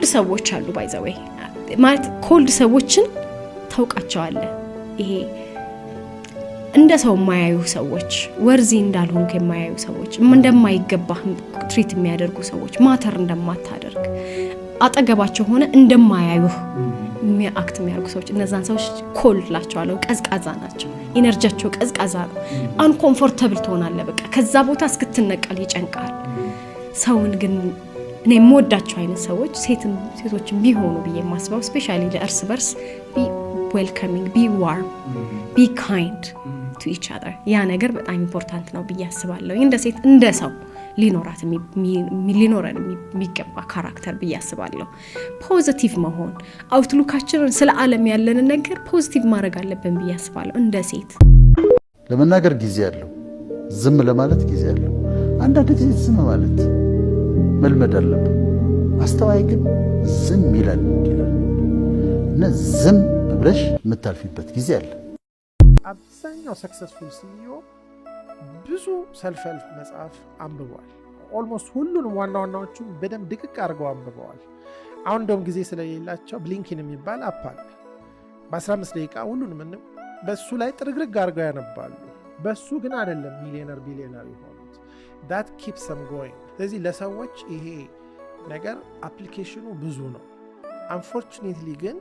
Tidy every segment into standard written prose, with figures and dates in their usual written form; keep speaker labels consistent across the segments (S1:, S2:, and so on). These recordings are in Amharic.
S1: ኮልድ ሰዎች አሉ ባይ ዘ ዌይ ማለት ኮልድ ሰዎችን ታውቃቸዋለህ ይሄ እንደ ሰው የማያዩ ሰዎች ወርዚ እንዳልሆንክ የማያዩ ሰዎች እንደማይገባህ ትሪት የሚያደርጉ ሰዎች ማተር እንደማታደርግ አጠገባቸው ሆነ እንደማያዩህ የሚያክት የሚያደርጉ ሰዎች እነዛን ሰዎች ኮልድ ላቸዋለሁ ቀዝቃዛ ናቸው ኢነርጂያቸው ቀዝቃዛ ነው አንኮምፎርታብል ትሆናለህ በቃ ከዛ ቦታ እስክትነቀል ይጨንቃል ሰውን ግን እኔ የምወዳቸው አይነት ሰዎች ሴቶችን ቢሆኑ ብዬ ማስባው ስፔሻሊ ለእርስ በርስ ቢ ዌልከሚንግ ቢ ዋርም ቢ ካይንድ to each other ያ ነገር በጣም ኢምፖርታንት ነው ብዬ አስባለሁ እንደ ሴት እንደ ሰው ሊኖረን የሚገባ ካራክተር ብዬ አስባለሁ ፖዚቲቭ መሆን አውትሉካችንን ስለ ዓለም ያለን ነገር ፖዚቲቭ ማድረግ አለብን ብዬ አስባለሁ እንደ ሴት
S2: ለመናገር ጊዜ አለው ዝም ለማለት ጊዜ አለው አንዳንድ ጊዜ ዝም ማለት መልመድ አለብን አስተዋይ ግን ዝም ይላል እና ዝም ብለሽ የምታልፊበት ጊዜ አለ
S3: አብዛኛው ሰክሰስፉል ሲኢኦ ብዙ ሰልፍ ሄልፕ መጽሐፍ አንብበዋል ኦልሞስት ሁሉንም ዋናዎቹን በደንብ ድቅቅ አድርገው አንብበዋል አሁን እንደውም ጊዜ ስለሌላቸው ብሊንኪን የሚባል አፕ አለ በ15 ደቂቃ ሁሉንም በሱ ላይ ጥርግርግ አድርገው ያነባሉ በሱ ግን አይደለም ሚሊዮነር ቢሊዮነር ይሆኑት that keeps them going ስለዚህ ለሰዎች ይሄ ነገር አፕሊኬሽኑ ብዙ ነው unfortunately ግን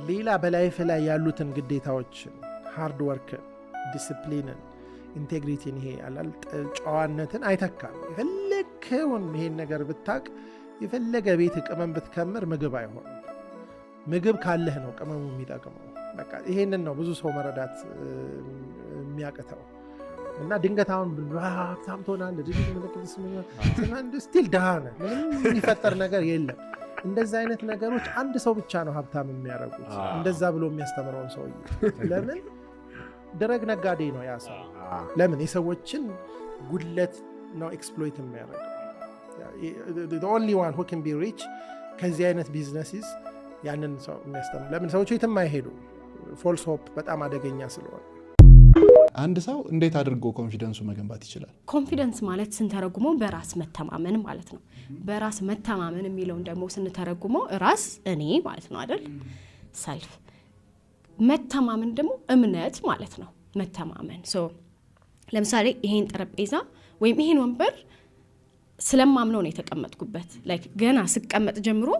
S3: ሌላ በላይፍ ላይ ያሉትን ግዴታዎችን ሃርድ ወርክ ዲሲፕሊንን ኢንቴግሪቲን ይሄ አላል ጨዋነትን አይተካም የፈለከውን ይሄን ነገር ብታቅ የፈለገ ቤት ቅመም ብትከምር ምግብ አይሆንም ምግብ ካለህ ነው ቅመሙ የሚጠቅመው በቃ ይሄንን ነው ብዙ ሰው መረዳት የሚያቀተው እና ድንገታውን ሀብታም ትሆናለህ ድግግ ምልክት ስምኝ ስቲል ደሃነ ምንም የሚፈጠር ነገር የለም እንደዛ አይነት ነገሮች አንድ ሰው ብቻ ነው ሀብታም የሚያደርጉት እንደዛ ብሎ የሚያስተምረውን ሰው ለምን ደረግ ነጋዴ ነው ያ ሰው ለምን የሰዎችን ጉድለት ነው ኤክስፕሎይት የሚያደርገው the only one who can be rich ከዚህ አይነት ቢዝነስስ ያንን ሰው የሚያስተምር ለምን ሰዎች የትም አይሄዱ ፎልስ ሆፕ በጣም አደገኛ ስለሆነ
S4: አንድ ሰው እንዴት አድርጎ ኮንፊደንሱ መገንባት ይችላል
S1: ኮንፊደንስ ማለት ስንተረጉመው በራስ መተማመን ማለት ነው በራስ መተማመን የሚለው ደግሞ ስንተረጉመው ራስ እኔ ማለት ነው አይደል ሰልፍ መተማመን ደግሞ እምነት ማለት ነው መተማመን ለምሳሌ ይሄን ጠረጴዛ ወይም ይሄን ወንበር ስለማምነው ነው የተቀመጥኩበት ላይክ ገና ስቀመጥ ጀምሮ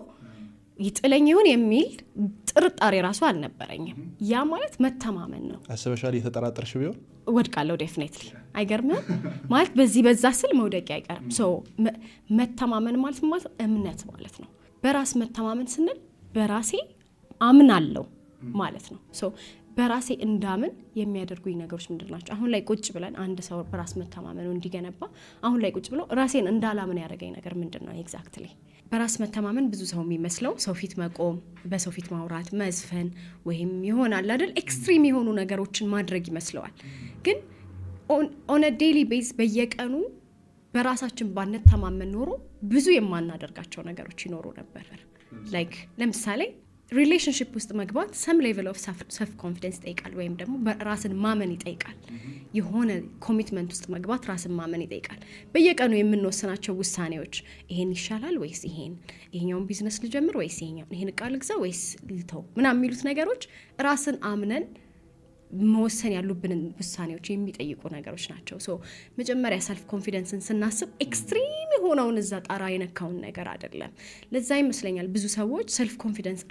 S1: ይጥለኝ ይሁን የሚል ጥርጣሬ ራሱ አልነበረኝም ያ ማለት መተማመን ነው
S4: አስበሻል የተጠራጠርሽ ቢሆን
S1: ወድቃለሁ ዴፊኒትሊ አይገርምም ማለት በዛ ስል መውደቅ አይቀርም መተማመን ማለት እምነት ማለት ነው በራስ መተማመን ስንል በራሴ አምናለሁ ማለት ነው በራሴ እንዳምን የሚያደርጉኝ ነገሮች ምንድናቸው አሁን ላይ ቁጭ ብለን አንድ ሰው በራስ መተማመኑ እንዲገነባ አሁን ላይ ቁጭ ብሎ ራሴን እንዳላምን ያደረገኝ ነገር ምንድነው ኤግዛክትሊ በራስ መተማመን ብዙ ሰው የሚመስለው ሰው ፊት መቆም በሰው ፊት ማውራት መዝፈን ወይም ይሆናል አይደል ኤክስትሪም የሆኑ ነገሮችን ማድረግ ይመስለዋል ግን on a daily basis በየቀኑ በራሳችን ባንተማመን ኖሮ ብዙ የማናደርጋቸው ነገሮች ይኖሩ ነበር ላይክ ለምሳሌ ሪሌሽንሺፕ ውስጥ መግባት some level of self confidence ይጠይቃል ወይም ደግሞ ራስን ማመን ይጠይቃል የሆነ ኮሚትመንት ውስጥ መግባት ራስን ማመን ይጠይቃል በየቀኑ የምንወስናቸው ውሳኔዎች ይሄን ይሻላል ወይስ ይሄኛውን ቢዝነስ ልጀምር ወይስ ይሄን ዕቃ ልግዛ ወይስ ልተው ምናምን የሚሉት ነገሮች ራስን አምነን መወሰን ያሉብንን ውሳኔዎች የሚጠይቁ ነገሮች ናቸው መጀመሪያ ሰልፍ ኮንፊደንስን ስናስብ ኤክስትሪም የሆነውን እዛ ጣራ የነካውን ነገር አይደለም ለዛ ይመስለኛል ብዙ ሰዎች ሰልፍ ኮንፊደንስ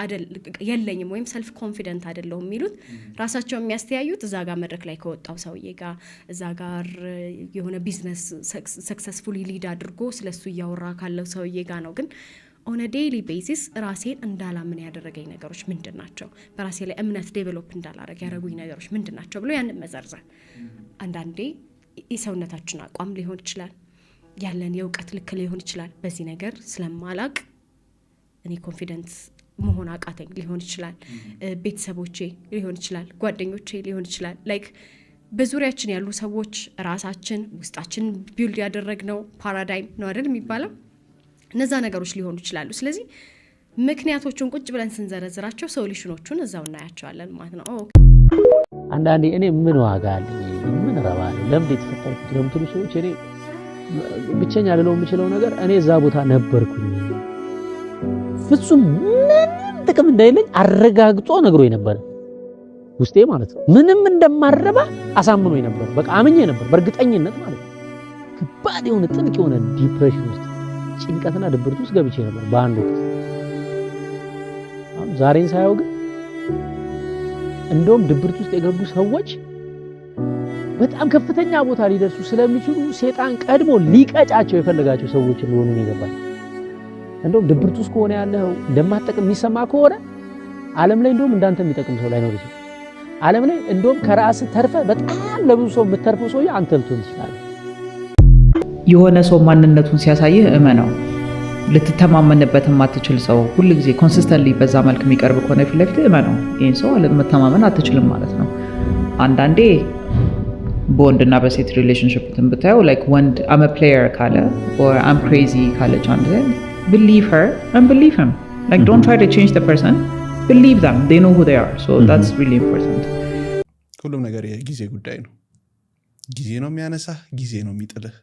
S1: የለኝም ወይም ሰልፍ ኮንፊደንት አይደለሁም የሚሉት ራሳቸው የሚያስተያዩት እዛ ጋር መድረክ ላይ ከወጣው ሰውዬ ጋር እዛ ጋር የሆነ ቢዝነስ ሰክሰስፉሊ ሊድ አድርጎ ስለሱ እያወራ ካለው ሰውዬ ጋር ነው ግን on a daily basis ራሴን እንዳላምን ያደረገኝ ነገሮች ምንድናቸው በራሴ ላይ እምነት ዴቨሎፕ እንዳላረግ ያደረጉኝ ነገሮች ምንድናቸው ብሎ ያንን መዘርዘር አንዳንዴ የሰውነታችን አቋም ሊሆን ይችላል ያለን የእውቀት ልክ ሊሆን ይችላል በዚህ ነገር ስለማላቅ እኔ ኮንፊደንስ መሆን አቃተኝ ሊሆን ይችላል ቤተሰቦቼ ሊሆን ይችላል ጓደኞቼ ሊሆን ይችላል ላይክ በዙሪያችን ያሉ ሰዎች ራሳችን ውስጣችን ቢልድ ያደረግነው ፓራዳይም ነው አይደል የሚባለው እነዛ ነገሮች ሊሆኑ ይችላሉ ስለዚህ ምክንያቶቹን ቁጭ ብለን ስንዘረዝራቸው ሶሉሽኖቹን እዛው እናያቸዋለን ማለት ነው
S5: አንዳንዴ እኔ ምን ዋጋ አለኝ ምን ረባለሁ ለምን የተፈጠርኩት ለምትሉ ሰዎች እኔ ብቸኛ ልለው የምችለው ነገር እኔ እዛ ቦታ ነበርኩኝ ፍጹም ምንም ጥቅም እንደሌለኝ አረጋግጦ ነግሮኝ ነበር ውስጤ ማለት ነው። ምንም እንደማረባ አሳምኖኝ ነበር። በቃ አምኜ ነበር በእርግጠኝነት ማለት ነው። ከባድ የሆነ ጥልቅ የሆነ ዲፕሬሽን ውስጥ ጭንቀትና ድብርት ውስጥ ገብቼ ነበር በአንድ ወቅት። ዛሬን ሳየው ግን እንደውም ድብርት ውስጥ የገቡ ሰዎች በጣም ከፍተኛ ቦታ ሊደርሱ ስለሚችሉ ሰይጣን ቀድሞ ሊቀጫቸው የፈለጋቸው ሰዎች እንደሆኑ ነው የገባኝ። እንደውም ድብርት ውስጥ ከሆነ ያለው እንደማትጠቅም የሚሰማ ከሆነ ዓለም ላይ እንደውም እንዳንተ የሚጠቅም ሰው ላይኖር ይችላል። ዓለም ላይ እንደውም ከራስ ተርፈ በጣም ለብዙ ሰው የምትተርፈው ሰው አንተ ልትሆን ትችላለህ።
S6: የሆነ ሰው ማንነቱን ሲያሳይህ እመነው። ልትተማመንበት የማትችል ሰው ሁሉ ጊዜ ኮንሲስተንትሊ በዛ መልክ የሚቀርብ ከሆነ ፊት ለፊት እመነው፣ ይሄን ሰው አለመተማመን አትችልም ማለት ነው። አንዳንዴ በወንድና በሴት ሪሌሽንሺፕ ብታየው ላይክ ወንድ አም አ ፕሌየር ካለ or I'm crazy ካለች አንድ believe her and believe him. Like don't try to change the person. Believe them. They know who they are. So that's really important.
S4: ሁሉም ነገር የጊዜ ጉዳይ ነው። ጊዜ ነው የሚያነሳህ፣ ጊዜ ነው የሚጥልህ።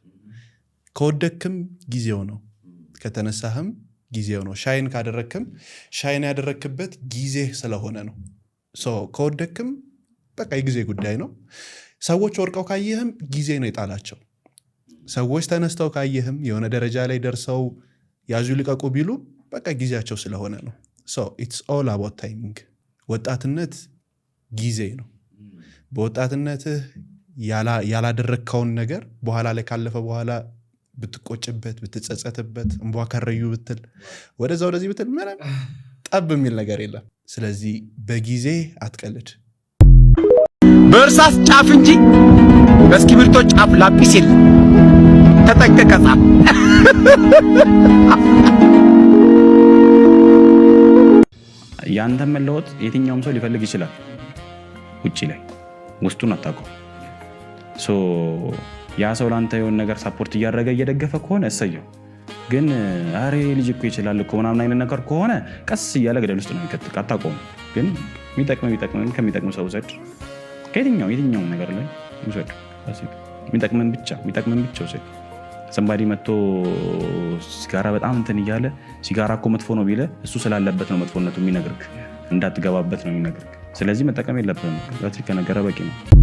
S4: ከወደክም ጊዜው ነው፣ ከተነሳህም ጊዜው ነው። ሻይን ካደረክም ሻይን ያደረክበት ጊዜ ስለሆነ ነው። ከወደክም በቃ የጊዜ ጉዳይ ነው። ሰዎች ወርቀው ካየህም ጊዜ ነው የጣላቸው። ሰዎች ተነስተው ካየህም የሆነ ደረጃ ላይ ደርሰው ያዙ ልቀቁ ቢሉ በቃ ጊዜያቸው ስለሆነ ነው። it's all about timing። ወጣትነት ጊዜ ነው። በወጣትነትህ ያላደረከውን ነገር በኋላ ላይ ካለፈ በኋላ ብትቆጭበት፣ ብትጸጸትበት፣ እንቧ ከረዩ ብትል፣ ወደዛ ወደዚህ ብትል ምንም ጠብ የሚል ነገር የለም። ስለዚህ በጊዜ አትቀልድ።
S7: በእርሳስ ጫፍ እንጂ በእስክሪብቶ ጫፍ ላጲስ የለም። ተጠንቀቅ ጻፍ።
S8: ያንተ መለወጥ የትኛውም ሰው ሊፈልግ ይችላል። ውጪ ላይ ውስጡን አጣቀው ያ ሰው ላንተ የሆነ ነገር ሳፖርት እያደረገ እየደገፈ ከሆነ እሰየው። ግን አሬ ልጅ እኮ ይችላል እኮ ምናምን አይነት ነገር ከሆነ ቀስ እያለ ገደል ውስጥ ነው የሚከትቅ። አታቆም። ግን የሚጠቅመን ከሚጠቅም ሰው ዘድ የትኛው ነገር ላይ ውሰድ። የሚጠቅመን ብቻ ውሰድ። ሰንባዲ መጥቶ ሲጋራ በጣም እንትን እያለ ሲጋራ እኮ መጥፎ ነው ቢለ እሱ ስላለበት ነው መጥፎነቱ የሚነግርህ፣ እንዳትገባበት ነው የሚነግርህ። ስለዚህ መጠቀም የለብህም። በትክክል ከነገረ በቂ ነው።